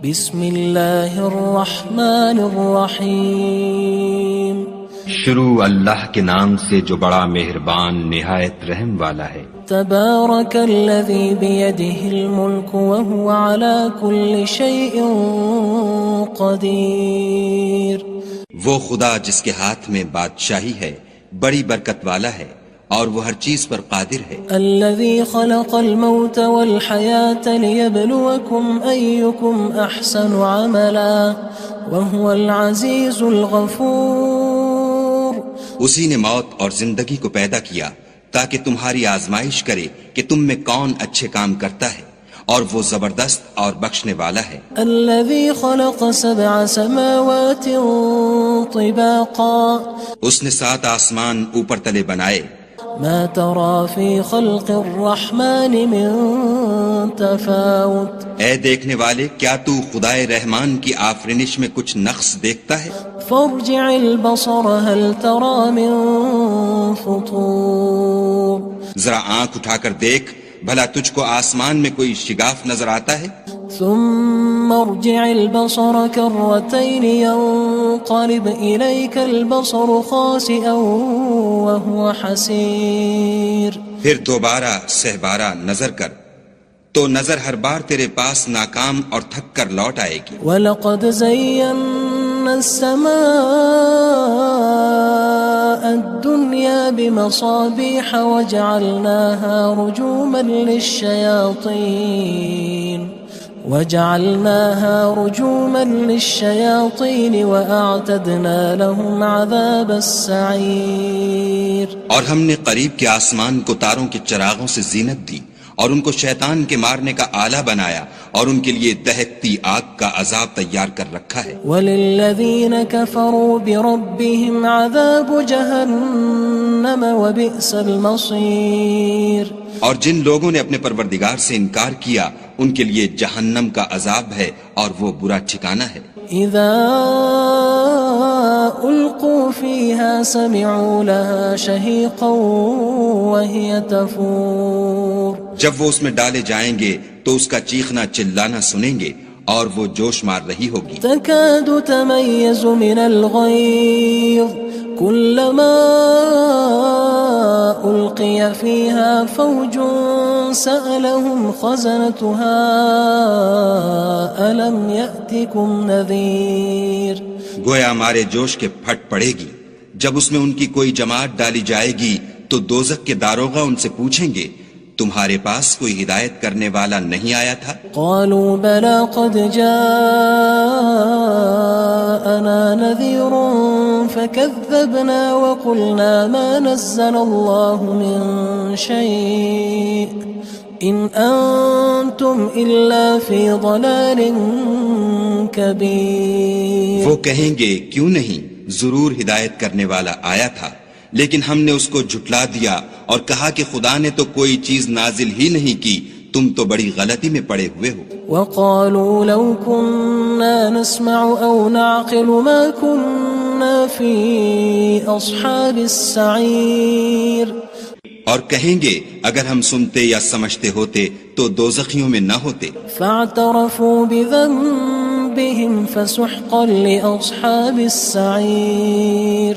بسم اللہ الرحمن الرحیم شروع اللہ کے نام سے جو بڑا مہربان نہایت رحم والا ہے۔ تبارک الذی بیدہ الملک وہو علی کل شیء قدیر۔ وہ خدا جس کے ہاتھ میں بادشاہی ہے بڑی برکت والا ہے اور وہ ہر چیز پر قادر ہے۔ الذی خلق الموت والحیاة لیبلوکم ایکم احسن عملا وہو العزیز الغفور۔ اسی نے موت اور زندگی کو پیدا کیا تاکہ تمہاری آزمائش کرے کہ تم میں کون اچھے کام کرتا ہے، اور وہ زبردست اور بخشنے والا ہے۔ الذی خلق سبع سماوات طباقا۔ اس نے 7 آسمان اوپر تلے بنائے۔ ما ترى في خلق الرحمن من تفاوت۔ اے دیکھنے والے، کیا تو خدائے رحمان کی آفرینش میں کچھ نقص دیکھتا ہے؟ فارجع البصر هل ترى من فطور۔ ذرا آنکھ اٹھا کر دیکھ، بھلا تجھ کو آسمان میں کوئی شگاف نظر آتا ہے؟ ثم ارجع البصر كرتين ينقلب إليك البصر خاسئا وهو حسير۔ پھر دوبارہ سہبارہ نظر کر تو نظر ہر بار تیرے پاس ناکام اور تھک کر لوٹ آئے گی۔ وَلَقَدْ زَيَّنَّا السَّمَاءَ الدُّنْيَا بِمَصَابِيحَ وَجَعَلْنَاهَا رُجُومًا لِلشَّيَاطِينِ وَأَعْتَدْنَا لَهُمْ عَذَابَ السَّعِيرِ۔ اور ہم نے قریب کے آسمان کو تاروں کے چراغوں سے زینت دی اور ان کو شیطان کے مارنے کا آلہ بنایا، اور ان کے لیے دہکتی آگ کا عذاب تیار کر رکھا ہے۔ وَلِلَّذِينَ كَفَرُوا بِرَبِّهِمْ عَذَابُ جَهَنَّمَ وَبِئْسَ الْمَصِيرُ۔ اور جن لوگوں نے اپنے پروردگار سے انکار کیا ان کے لیے جہنم کا عذاب ہے اور وہ برا ٹھکانہ ہے۔ اذا القوا فيها سمعوا لها شهيقا وهي تفور۔ جب وہ اس میں ڈالے جائیں گے تو اس کا چیخنا چلانا سنیں گے اور وہ جوش مار رہی ہوگی۔ تكاد تميز من الغيظ كلما ألقي فيها فوج سألهم خزنتها ألم يأتكم نذير۔ گویا ہمارے جوش کے پھٹ پڑے گی جب اس میں ان کی کوئی جماعت ڈالی جائے گی تو دوزخ کے داروغہ ان سے پوچھیں گے تمہارے پاس کوئی ہدایت کرنے والا نہیں آیا تھا؟ قالوا بلى قد جاءنا نذير فكذبنا وقلنا ما نزل الله من شيء إن أنتم إلا في ضلال كبير۔ وہ کہیں گے کیوں نہیں، ضرور ہدایت کرنے والا آیا تھا، لیکن ہم نے اس کو جھٹلا دیا اور کہا کہ خدا نے تو کوئی چیز نازل ہی نہیں کی، تم تو بڑی غلطی میں پڑے ہوئے ہو۔ وقالوا لو كنا نسمع أو نعقل ما كنا في أصحاب السعير۔ اور کہیں گے اگر ہم سنتے یا سمجھتے ہوتے تو دوزخیوں میں نہ ہوتے۔ فاعترفوا بذنبهم فسحقا لأصحاب السعير۔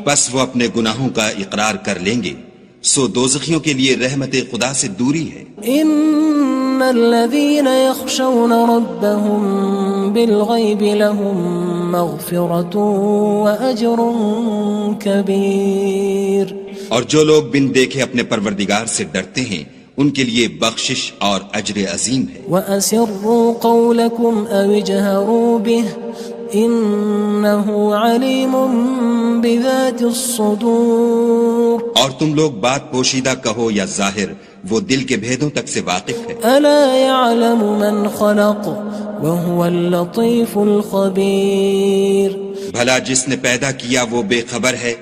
بس وہ اپنے گناہوں کا اقرار کر لیں گے، سو دوزخیوں کے لیے رحمت خدا سے دوری ہے۔ ان الذين يخشون ربهم بالغيب لهم مغفرة وأجر كبير۔ اور جو لوگ بن دیکھے اپنے پروردگار سے ڈرتے ہیں ان کے لیے بخشش اور اجر عظیم ہے۔ وَأَسِرُّوا قَوْلَكُمْ أَوِ اجْهَرُوا بِهِ إِنَّهُ عَلِيمٌ بِذَاتِ الصُّدُورِ۔ اور تم لوگ بات پوشیدہ کہو یا ظاہر، وہ دل کے بھیدوں تک سے واقف ہے۔ أَلَا يَعْلَمُ مَنْ خَلَقَ وَهُوَ اللَّطِيفُ الْخَبِيرُ۔ بھلا جس نے پیدا کیا وہ بے خبر ہے،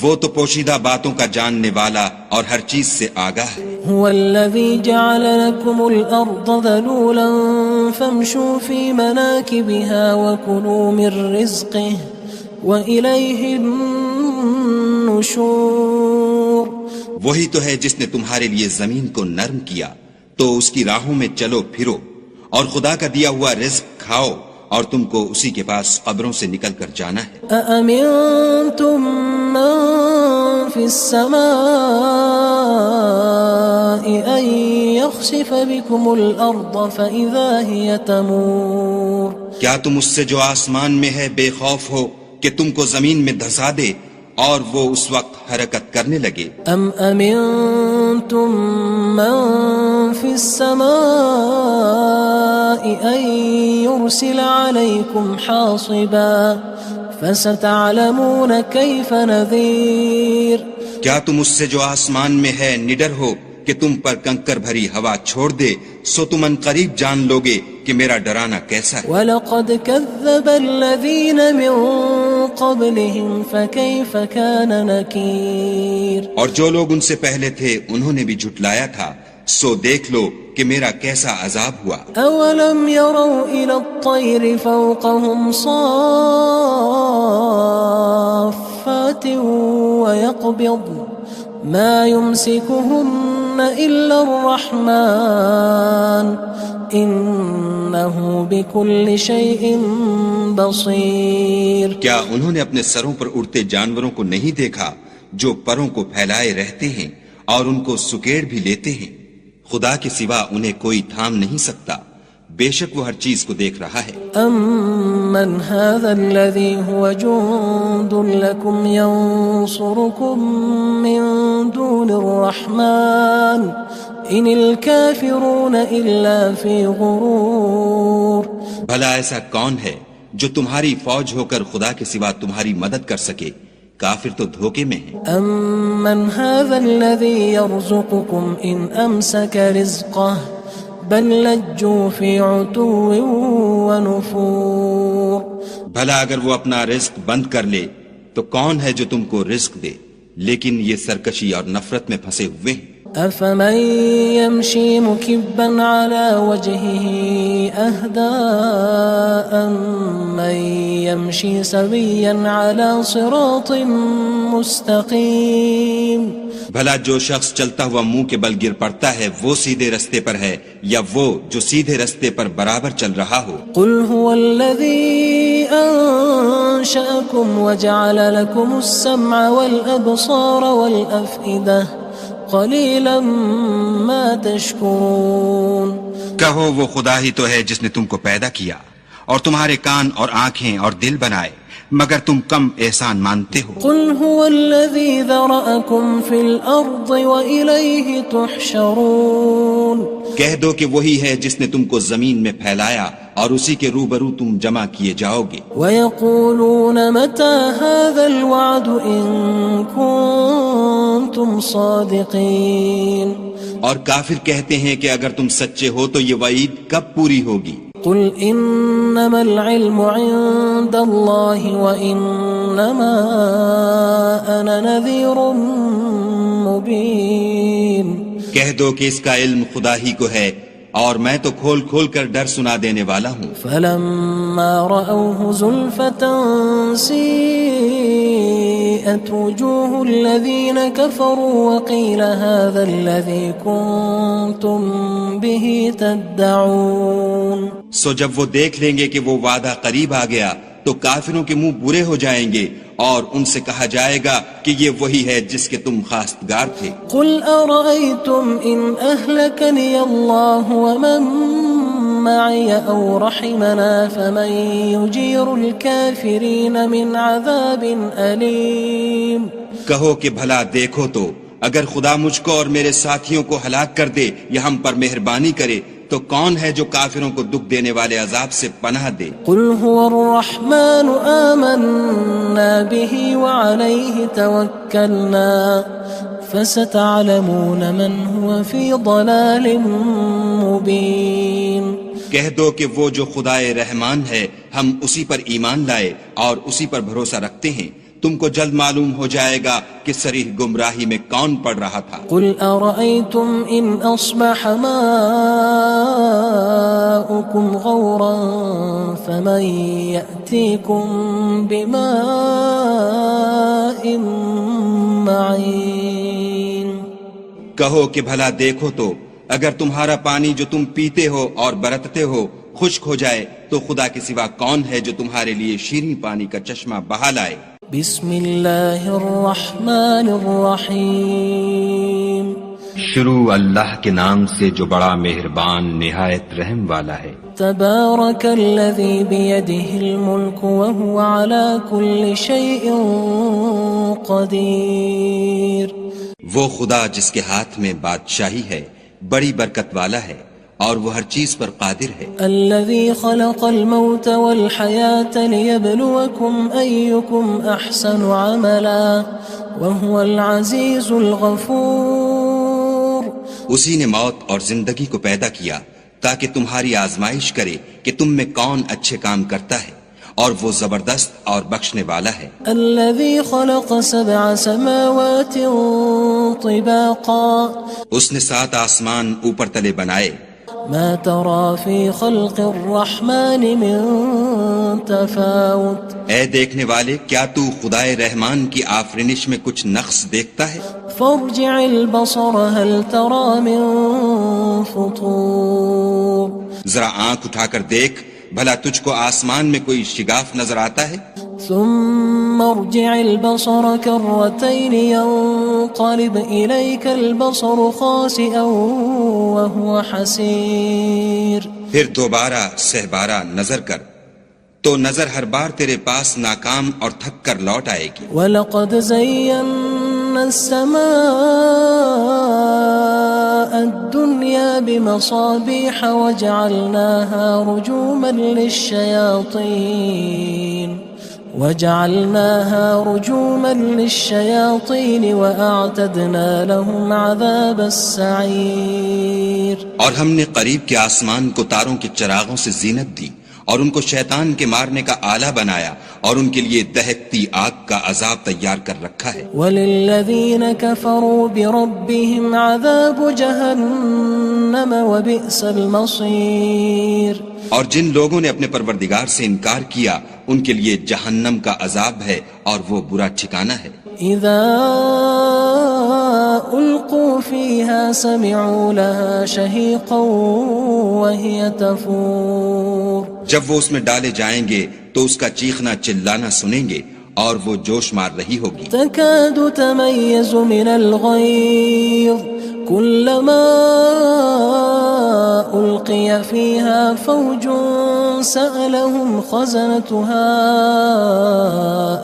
وہ تو پوشیدہ باتوں کا جاننے والا اور ہر چیز سے آگاہ ہے۔ هو الذي جعل لكم الأرض ذلولا فامشوا في مناكبها وكلوا من رزقه وإليه النشور۔ وہی تو ہے جس نے تمہارے لیے زمین کو نرم کیا تو اس کی راہوں میں چلو پھرو اور خدا کا دیا ہوا رزق کھاؤ اور تم کو اسی کے پاس قبروں سے نکل کر جانا ہے۔ أأمنتم من في السماء أن يخسف بكم الأرض فإذا هي تمور کیا تم اس سے جو آسمان میں ہے بے خوف ہو کہ تم کو زمین میں دھسا دے اور وہ اس وقت حرکت کرنے لگے؟ أم أمنتم من في السماء أن يرسل عليكم حاصبا فستعلمون كيف نذير کیا تم اس سے جو آسمان میں ہے نڈر ہو کہ تم پر کنکر بھری ہوا چھوڑ دے، سو تم ان قریب جان لوگے کہ میرا ڈرانا کیسا ہے۔ وَلَقَدْ كَذَّبَ الَّذِينَ مِن قَبْلِهِمْ فَكَيْفَ كَانَ نَكِيرٌ اور جو لوگ ان سے پہلے تھے انہوں نے بھی جھٹلایا تھا، سو دیکھ لو کہ میرا کیسا عذاب ہوا۔ أَوَلَمْ يَرَوْا إِلَى الطَّيْرِ فَوْقَهُمْ صَافَّاتٍ وَيَقْبِضْنَ مَا يُمْسِكُهُنَّ إِلَّا الرَّحْمَنُ إِنَّهُ بِكُلِّ شَيْءٍ بَصِيرٌ کیا انہوں نے اپنے سروں پر اڑتے جانوروں کو نہیں دیکھا جو پروں کو پھیلائے رہتے ہیں اور ان کو سکیڑ بھی لیتے ہیں؟ خدا کے سوا انہیں کوئی تھام نہیں سکتا، بے شک وہ ہر چیز کو دیکھ رہا ہے۔ أَمَّنْ هَذَا الَّذِي هُوَ جُندٌ لَكُمْ يَنصُرُكُم مِّن دُونِ الرَّحْمَنِ إِنِ الْكَافِرُونَ إِلَّا فِي غُرُورٍ بھلا ایسا کون ہے جو تمہاری فوج ہو کر خدا کے سوا تمہاری مدد کر سکے؟ کافر تو دھوکے میں ہیں۔ أَمَّنْ هَذَا الَّذِي يَرْزُقُكُمْ إِنْ أَمْسَكَ رِزْقَهُ بَلْ لَجُّوا فِي عُتُوٍّ وَنُفُورٍ بھلا اگر وہ اپنا رزق بند کر لے تو کون ہے جو تم کو رزق دے؟ لیکن یہ سرکشی اور نفرت میں پھنسے ہوئے ہیں۔ أَفَمَن يَمْشِي مُكِبًّا عَلَى وَجْهِهِ أَهْدَىٰ أَمَّن يَمْشِي سَوِيًّا عَلَى صِرَاطٍ مُسْتَقِيمٍ بھلا جو شخص چلتا ہوا منہ کے بل گر پڑتا ہے وہ سیدھے رستے پر ہے یا وہ جو سیدھے رستے پر برابر چل رہا ہو؟ قُلْ هُوَ الَّذِي أَنشَأَكُمْ وَجَعَلَ لَكُمُ السَّمْعَ وَالْأَبْصَارَ وَالْأَفْئِدَةَ قَلِيلًا مَا تَشْكُرُونَ کہو وہ خدا ہی تو ہے جس نے تم کو پیدا کیا اور تمہارے کان اور آنکھیں اور دل بنائے، مگر تم کم احسان مانتے ہو۔ قُلْ هُوَ الَّذِي ذَرَأَكُمْ فِي الْأَرْضِ وَإِلَيْهِ تُحْشَرُونَ کہہ دو کہ وہی ہے جس نے تم کو زمین میں پھیلایا اور اسی کے روبرو تم جمع کیے جاؤ گے۔ وَيَقُولُونَ مَتَى هَذَا الْوَعْدُ إِن كُنتُمْ صَادِقِينَ اور کافر کہتے ہیں کہ اگر تم سچے ہو تو یہ وعید کب پوری ہوگی؟ قُلْ إِنَّمَا الْعِلْمُ عِندَ اللَّهِ وَإِنَّمَا أَنَا نَذِيرٌ مُبِينٌ کہہ دو کہ اس کا علم خدا ہی کو ہے اور میں تو کھول کھول کر ڈر سنا دینے والا ہوں۔ فَلَمَّا رَأَوْهُ زُلْفَةً سِيئَتْ وُجُوهُ الَّذِينَ كَفَرُوا وَقِيلَ هَذَا الَّذِي كُنتُم بِهِ تَدَّعُونَ سو جب وہ دیکھ لیں گے کہ وہ وعدہ قریب آ گیا تو کافروں کے منہ برے ہو جائیں گے اور ان سے کہا جائے گا کہ یہ وہی ہے جس کے تم خواستگار تھے۔ قُلْ أَرَأَيْتُمْ إِنْ أَهْلَكَنِيَ اللَّهُ وَمَن مَّعِيَ أَوْ رَحِمَنَا فَمَن يُجِيرُ الْكَافِرِينَ مِنْ عَذَابٍ أَلِيمٍ کہو کہ بھلا دیکھو تو اگر خدا مجھ کو اور میرے ساتھیوں کو ہلاک کر دے یا ہم پر مہربانی کرے تو کون ہے جو کافروں کو دکھ دینے والے عذاب سے پناہ دے؟ قُلْ هُوَ الرَّحْمَنُ آمَنَّا بِهِ وَعَلَيْهِ تَوَكَّلْنَا فَسَتَعْلَمُونَ مَنْ هُوَ فِي ضَلَالٍ مُبِينٍ کہہ دو کہ وہ جو خدائے رحمان ہے ہم اسی پر ایمان لائے اور اسی پر بھروسہ رکھتے ہیں، تم کو جلد معلوم ہو جائے گا کہ صریح گمراہی میں کون پڑ رہا تھا۔ قُلْ أَرَأَيْتُمْ إِنْ أَصْبَحَ مَاؤُكُمْ غَوْرًا فَمَن يَأْتِيكُم بِمَاءٍ مَّعِينٍ کہو کہ بھلا دیکھو تو اگر تمہارا پانی جو تم پیتے ہو اور برتتے ہو خشک ہو جائے تو خدا کے سوا کون ہے جو تمہارے لیے شیریں پانی کا چشمہ بہا لائے؟ بسم اللہ الرحمن الرحیم شروع اللہ کے نام سے جو بڑا مہربان نہایت رحم والا ہے۔ تبارک الذی بیدہ الملک وہو علی کل شیء قدیر۔ وہ خدا جس کے ہاتھ میں بادشاہی ہے بڑی برکت والا ہے اور وہ ہر چیز پر قادر ہے۔ الذي خلق الموت والحياة ليبلوكم أيكم أحسن عملا وهو العزيز الغفور۔ اسی نے موت اور زندگی کو پیدا کیا تاکہ تمہاری آزمائش کرے کہ تم میں کون اچھے کام کرتا ہے، اور وہ زبردست اور بخشنے والا ہے۔ الذي خلق 7 سماوات طباقا۔ اس نے 7 آسمان اوپر تلے بنائے۔ ما ترى في خلق الرحمن من تفاوت۔ اے دیکھنے والے، کیا تو خدائے رحمان کی آفرینش میں کچھ نقص دیکھتا ہے؟ فارجع البصر هل ترى من فطور۔ ذرا آنکھ اٹھا کر دیکھ، بھلا تجھ کو آسمان میں کوئی شگاف نظر آتا ہے؟ ثم ارجع البصر كرتين ينقلب إليك البصر خاسئا وهو حسير۔ پھر دوبارہ سہبارہ نظر کر تو نظر ہر بار تیرے پاس ناکام اور تھک کر لوٹ آئے گی۔ وَلَقَدْ زَيَّنَّا السَّمَاءَ الدُّنْيَا بِمَصَابِيحَ وَجَعَلْنَاهَا رُجُومًا لِلشَّيَاطِينِ وَأَعْتَدْنَا لَهُمْ عَذَابَ السَّعِيرِ۔ اور ہم نے قریب کے آسمان کو تاروں کے چراغوں سے زینت دی اور ان کو شیطان کے مارنے کا آلہ بنایا، اور ان کے لیے دہکتی آگ کا عذاب تیار کر رکھا ہے۔ وَلِلَّذِينَ كَفَرُوا بِرَبِّهِمْ عَذَابُ جَهَنَّمَ وَبِئْسَ الْمَصِيرُ۔ اور جن لوگوں نے اپنے پروردگار سے انکار کیا ان کے لیے جہنم کا عذاب ہے اور وہ برا ٹھکانہ ہے۔ اذا القوا فيها سمعوا لها شهيقا وهي تفور۔ جب وہ اس میں ڈالے جائیں گے تو اس کا چیخنا چلانا سنیں گے اور وہ جوش مار رہی ہوگی۔ تكاد تميز من الغيظ كلما ألقي فيها فوج سألهم خزنتها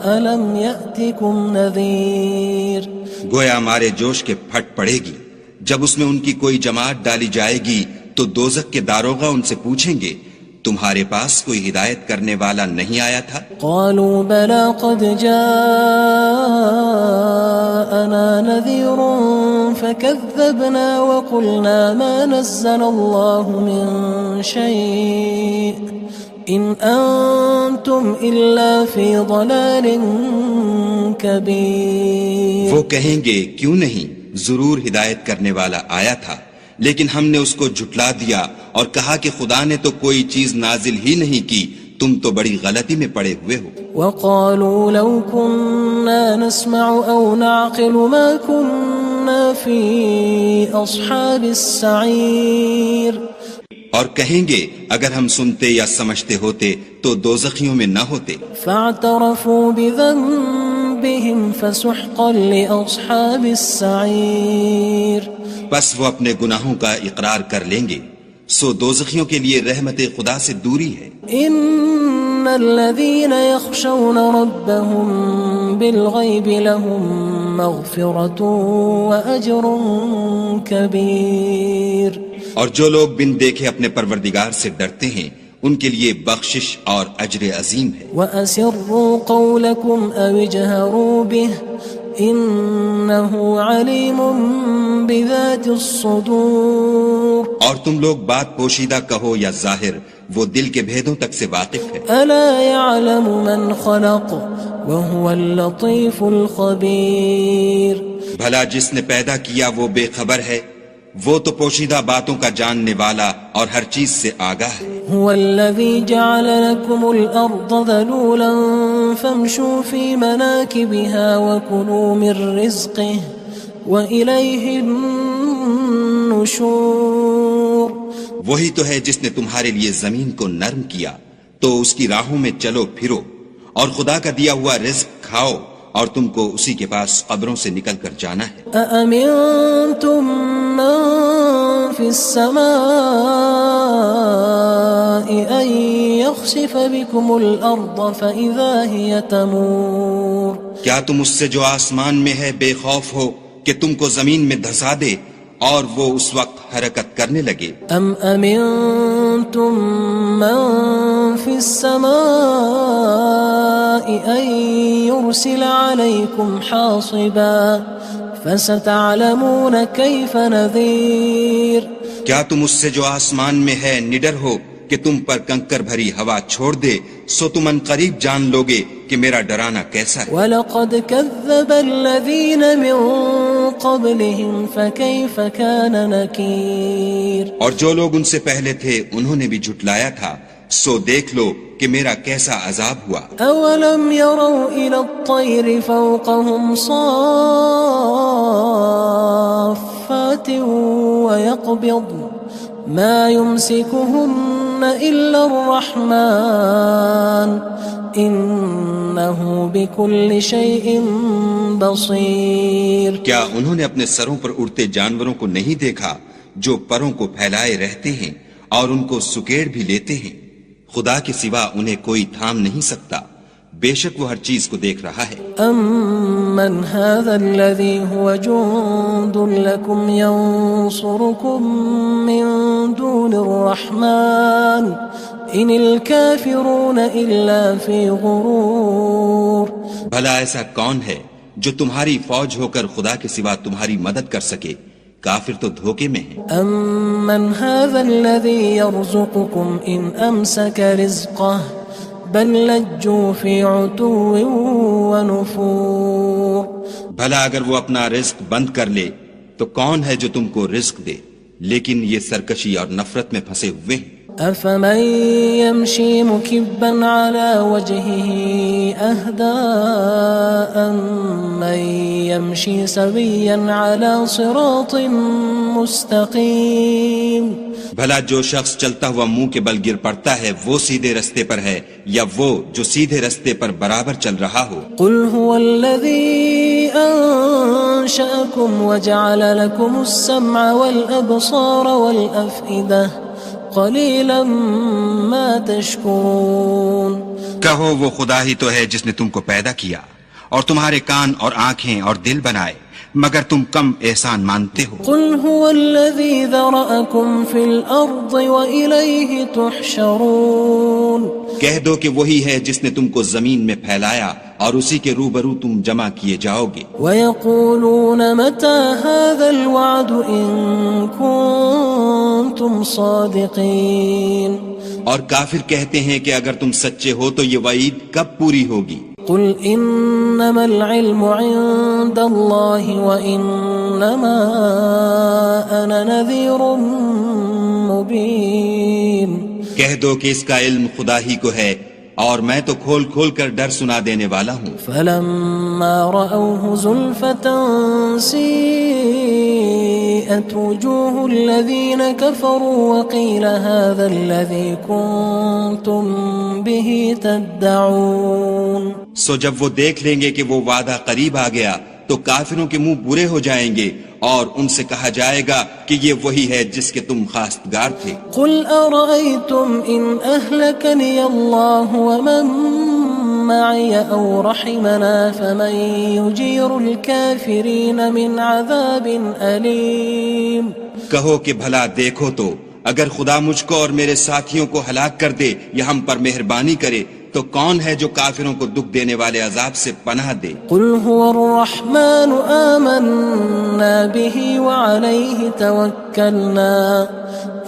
ألم يأتكم نذير۔ گویا مارے جوش کے پھٹ پڑے گی۔ جب اس میں ان کی کوئی جماعت ڈالی جائے گی تو دوزخ کے داروغہ ان سے پوچھیں گے تمہارے پاس کوئی ہدایت کرنے والا نہیں آیا تھا؟ قالوا بلى قد جاءنا نذير فكذبنا وقلنا ما نزل الله من شيء إن أنتم إلا في ضلال كبير۔ وہ کہیں گے کیوں نہیں، ضرور ہدایت کرنے والا آیا تھا، لیکن ہم نے اس کو جھٹلا دیا اور کہا کہ خدا نے تو کوئی چیز نازل ہی نہیں کی، تم تو بڑی غلطی میں پڑے ہوئے ہو۔ وقالوا لو كنا نسمع أو نعقل ما كنا في أصحاب السعير۔ اور کہیں گے اگر ہم سنتے یا سمجھتے ہوتے تو دوزخیوں میں نہ ہوتے۔ فاعترفوا بذنبهم فسحقا لأصحاب السعير۔ بس وہ اپنے گناہوں کا اقرار کر لیں گے، سو دوزخیوں کے لیے رحمت خدا سے دوری ہے۔ ان الذين يخشون ربهم بالغيب لهم مغفرة واجر كبير۔ اور جو لوگ بن دیکھے اپنے پروردگار سے ڈرتے ہیں ان کے لیے بخشش اور اجر عظیم ہے۔ وَأَسِرُّوا قَوْلَكُمْ أَوِ اجْهَرُوا بِهِ إِنَّهُ عَلِيمٌ بِذَاتِ الصُّدُورِ۔ اور تم لوگ بات پوشیدہ کہو یا ظاہر، وہ دل کے بھیدوں تک سے واقف ہے۔ أَلَا يَعْلَمُ مَنْ خَلَقَ وَهُوَ اللَّطِيفُ الْخَبِيرُ۔ بھلا جس نے پیدا کیا وہ بے خبر ہے، وہ تو پوشیدہ باتوں کا جاننے والا اور ہر چیز سے آگاہ ہے۔ هو الذي جعل لكم الأرض ذلولا فامشوا في مناكبها وكلوا من رزقه وإليه النشور. وہی تو ہے جس نے تمہارے لیے زمین کو نرم کیا تو اس کی راہوں میں چلو پھرو اور خدا کا دیا ہوا رزق کھاؤ اور تم کو اسی کے پاس قبروں سے نکل کر جانا ہے. أأمنتم من في السماء أن يخسف بكم الأرض فإذا هي تمور. کیا تم اس سے جو آسمان میں ہے بے خوف ہو کہ تم کو زمین میں دھسا دے اور وہ اس وقت حرکت کرنے لگے؟ ام امنتم من في السماء ان يرسل عليكم حاصبا فستعلمون كيف نذير. کیا تم اس سے جو آسمان میں ہے نڈر ہو کہ تم پر کنکر بھری ہوا چھوڑ دے سو تم ان قریب جان لوگے کہ میرا ڈرانا کیسا ہے. وَلَقَدْ كَذَّبَ الَّذِينَ مِن قَبْلِهِمْ فَكَيْفَ كَانَ نَكِيرٌ. اور جو لوگ ان سے پہلے تھے انہوں نے بھی جھٹلایا تھا سو دیکھ لو کہ میرا کیسا عذاب ہوا. أَوَلَمْ يَرَوْا إِلَى الطَّيْرِ فَوْقَهُمْ صَافَّاتٍ وَيَقْبِضْنَ مَا يُمْسِكُهُنَّ إِلَّا الرَّحْمَنُ إِنَّهُ بِكُلِّ شَيْءٍ بَصِيرٌ. کیا انہوں نے اپنے سروں پر اڑتے جانوروں کو نہیں دیکھا جو پروں کو پھیلائے رہتے ہیں اور ان کو سکیڑ بھی لیتے ہیں؟ خدا کے سوا انہیں کوئی تھام نہیں سکتا، بے شک وہ ہر چیز کو دیکھ رہا ہے. أَمَّنْ هَذَا الَّذِي هُوَ جُندٌ لَكُمْ يَنصُرُكُم مِّن دُونِ الرَّحْمَنِ إِنِ الْكَافِرُونَ إِلَّا فِي غُرُورٍ. بھلا ایسا کون ہے جو تمہاری فوج ہو کر خدا کے سوا تمہاری مدد کر سکے؟ کافر تو دھوکے میں ہیں. أَمَّنْ هَذَا الَّذِي يَرْزُقُكُمْ إِنْ أَمْسَكَ رِزْقَهُ بَلْ لَجُّوا فِي عُتُوٍّ وَنُفُورٍ. بھلا اگر وہ اپنا رزق بند کر لے تو کون ہے جو تم کو رزق دے؟ لیکن یہ سرکشی اور نفرت میں پھنسے ہوئے ہیں. أَفَمَن يَمْشِي مُكِبًّا عَلَى وَجْهِهِ أَهْدَىٰ أَمَّن يَمْشِي سَوِيًّا عَلَى صِرَاطٍ مُّسْتَقِيمٍ. بھلا جو شخص چلتا ہوا منہ کے بل گر پڑتا ہے وہ سیدھے رستے پر ہے یا وہ جو سیدھے رستے پر برابر چل رہا ہو؟ قُلْ هُوَ الَّذِي أَنشَأَكُمْ وَجَعَلَ لَكُمُ السَّمْعَ وَالْأَبْصَارَ وَالْأَفْئِدَةَ قَلِيلًا مَا تَشْكُرُونَ. کہو وہ خدا ہی تو ہے جس نے تم کو پیدا کیا اور تمہارے کان اور آنکھیں اور دل بنائے، مگر تم کم احسان مانتے ہو. قُلْ هُوَ الَّذِي ذَرَأَكُمْ فِي الْأَرْضِ وَإِلَيْهِ تُحْشَرُونَ. کہہ دو کہ وہی ہے جس نے تم کو زمین میں پھیلایا اور اسی کے روبرو تم جمع کیے جاؤ گے. وَيَقُولُونَ مَتَى هَذَا الْوَعْدُ إِن كُنتُمْ صَادِقِينَ. اور کافر کہتے ہیں کہ اگر تم سچے ہو تو یہ وعید کب پوری ہوگی؟ قُلْ إِنَّمَا الْعِلْمُ عِندَ اللَّهِ وَإِنَّمَا أَنَا نَذِيرٌ مُّبِينٌ. کہہ دو کہ اس کا علم خدا ہی کو ہے اور میں تو کھول کھول کر ڈر سنا دینے والا ہوں. فَلَمَّا رَأَوْهُ زُلْفَةً سِيئَتْ وُجُوهُ الَّذِينَ كَفَرُوا وَقِيلَ هَذَا الَّذِي كُنتُم بِهِ تَدَّعُونَ. سو جب وہ دیکھ لیں گے کہ وہ وعدہ قریب آ گیا تو کافروں کے منہ برے ہو جائیں گے اور ان سے کہا جائے گا کہ یہ وہی ہے جس کے تم خواستگار تھے. قُلْ أَرَأَيْتُمْ إِنْ أَهْلَكَنِيَ اللَّهُ وَمَن مَّعِيَ أَوْ رَحِمَنَا فَمَن يُجِيرُ الْكَافِرِينَ مِنْ عَذَابٍ أَلِيمٍ. کہو کہ بھلا دیکھو تو اگر خدا مجھ کو اور میرے ساتھیوں کو ہلاک کر دے یا ہم پر مہربانی کرے تو کون ہے جو کافروں کو دکھ دینے والے عذاب سے پناہ دے؟ قُلْ هُوَ الرَّحْمَنُ آمَنَّا بِهِ وَعَلَيْهِ تَوَكَّلْنَا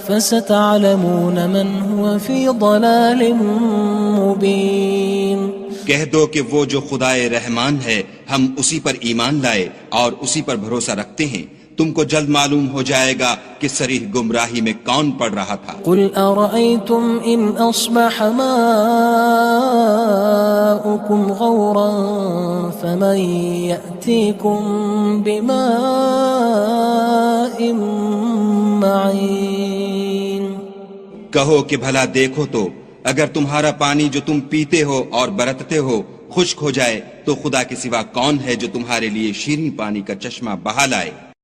فَسَتَعْلَمُونَ مَنْ هُوَ فِي ضَلَالٍ مُّبِينٍ. کہہ دو کہ وہ جو خدائے رحمان ہے ہم اسی پر ایمان لائے اور اسی پر بھروسہ رکھتے ہیں، تم کو جلد معلوم ہو جائے گا کہ صریح گمراہی میں کون پڑ رہا تھا. قُلْ أَرَأَيْتُمْ إِنْ أَصْبَحَ مَاؤُكُمْ غَوْرًا فمن يأتيكم بماء معين کہو کہ بھلا دیکھو تو اگر تمہارا پانی جو تم پیتے ہو اور برتتے ہو خشک ہو جائے تو خدا کے سوا کون ہے جو تمہارے لیے شیریں پانی کا چشمہ بہا لائے؟